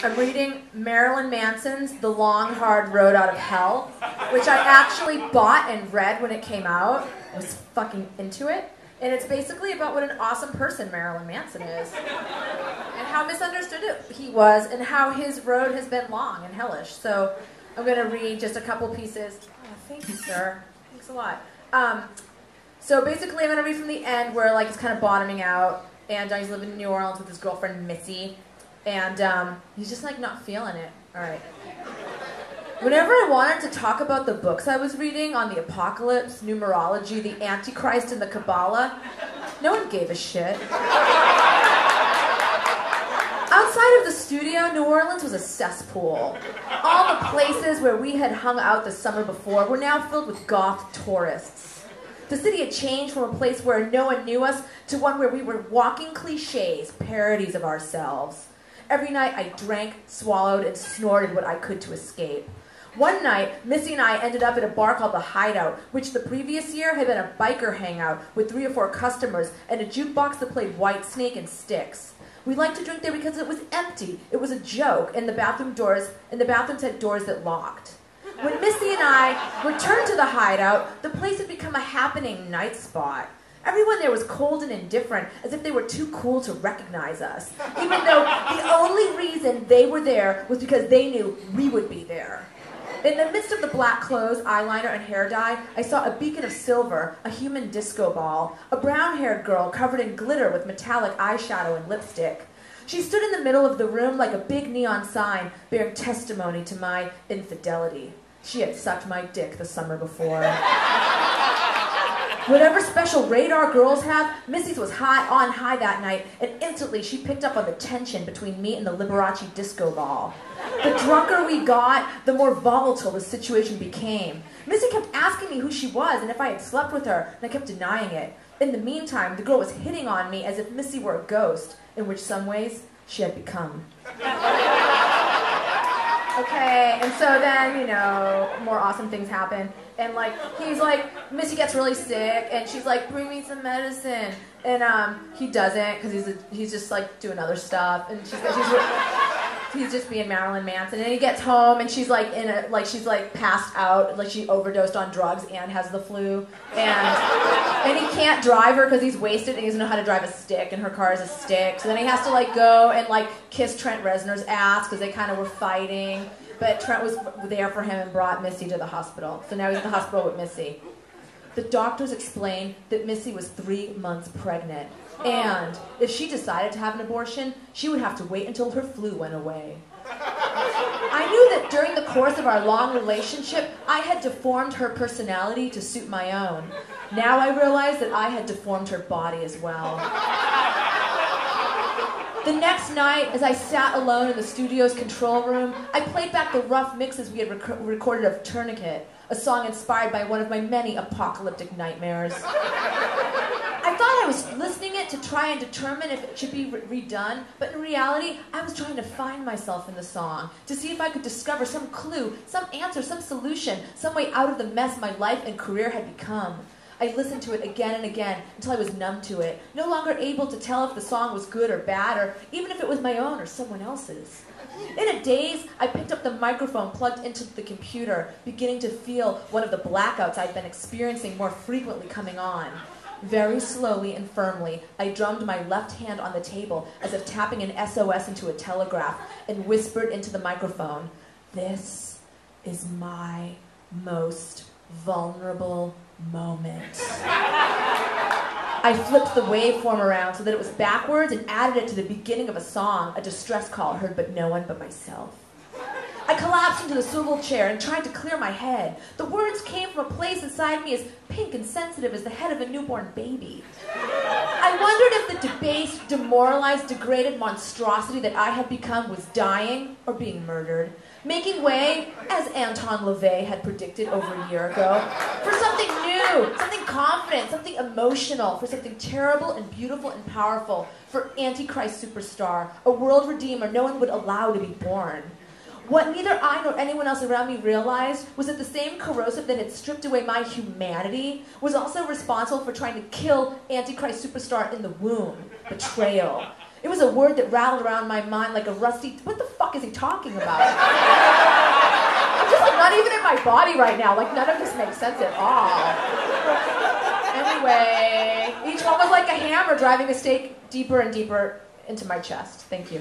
I'm reading Marilyn Manson's The Long Hard Road Out of Hell, which I actually bought and read when it came out. I was fucking into it. And it's basically about what an awesome person Marilyn Manson is. And how misunderstood he was, and how his road has been long and hellish. So I'm going to read just a couple pieces. Oh, thank you, sir. Thanks a lot. So basically I'm going to read from the end where like he's kind of bottoming out. And he's living in New Orleans with his girlfriend, Missy. And he's just like not feeling it. All right. Whenever I wanted to talk about the books I was reading on the apocalypse, numerology, the Antichrist, and the Kabbalah, no one gave a shit. Outside of the studio, New Orleans was a cesspool. All the places where we had hung out the summer before were now filled with goth tourists. The city had changed from a place where no one knew us to one where we were walking cliches, parodies of ourselves. Every night I drank, swallowed, and snorted what I could to escape. One night, Missy and I ended up at a bar called The Hideout, which the previous year had been a biker hangout with 3 or 4 customers and a jukebox that played Whitesnake and Styx. We liked to drink there because it was empty. It was a joke, and the bathrooms had doors that locked. When Missy and I returned to The Hideout, the place had become a happening night spot. Everyone there was cold and indifferent, as if they were too cool to recognize us, even though the only reason they were there was because they knew we would be there. In the midst of the black clothes, eyeliner, and hair dye, I saw a beacon of silver, a human disco ball, a brown-haired girl covered in glitter with metallic eyeshadow and lipstick. She stood in the middle of the room like a big neon sign bearing testimony to my infidelity. She had sucked my dick the summer before. Whatever special radar girls have, Missy's was on high that night, and instantly she picked up on the tension between me and the Liberace disco ball. The drunker we got, the more volatile the situation became. Missy kept asking me who she was and if I had slept with her, and I kept denying it. In the meantime, the girl was hitting on me as if Missy were a ghost, in which some ways she had become. Okay, and so then, you know, more awesome things happen. And like, he's like, Missy gets really sick, and she's like, bring me some medicine. And he doesn't, because he's just like doing other stuff. And he's just being Marilyn Manson. And he gets home, and she's like she's like passed out, like she overdosed on drugs and has the flu. And he can't drive her because he's wasted and he doesn't know how to drive a stick, and her car is a stick. So then he has to like go and like kiss Trent Reznor's ass because they kind of were fighting. But Trent was there for him and brought Missy to the hospital. So now he's at the hospital with Missy. The doctors explained that Missy was 3 months pregnant. And if she decided to have an abortion, she would have to wait until her flu went away. I knew that during the course of our long relationship, I had deformed her personality to suit my own. Now I realized that I had deformed her body as well. The next night, as I sat alone in the studio's control room, I played back the rough mixes we had recorded of Tourniquet, a song inspired by one of my many apocalyptic nightmares. I thought I was listening it to try and determine if it should be redone, but in reality, I was trying to find myself in the song, to see if I could discover some clue, some answer, some solution, some way out of the mess my life and career had become. I listened to it again and again until I was numb to it, no longer able to tell if the song was good or bad, or even if it was my own or someone else's. In a daze, I picked up the microphone plugged into the computer, beginning to feel one of the blackouts I'd been experiencing more frequently coming on. Very slowly and firmly, I drummed my left hand on the table as if tapping an SOS into a telegraph and whispered into the microphone, "This is my most vulnerable moment." I flipped the waveform around so that it was backwards and added it to the beginning of a song, a distress call heard by no one but myself. I collapsed into the swivel chair and tried to clear my head. The words came from a place inside me as pink and sensitive as the head of a newborn baby. I wondered if the debased, demoralized, degraded monstrosity that I had become was dying or being murdered, making way, as Anton LaVey had predicted over a year ago, for something new, something confident, something emotional, for something terrible and beautiful and powerful, for Antichrist superstar, a world redeemer no one would allow to be born. What neither I nor anyone else around me realized was that the same corrosive that had stripped away my humanity was also responsible for trying to kill Antichrist superstar in the womb. Betrayal. It was a word that rattled around my mind like a rusty, what the fuck is he talking about? I'm just like not even in my body right now. Like none of this makes sense at all. Anyway, each one was like a hammer driving a stake deeper and deeper into my chest. Thank you.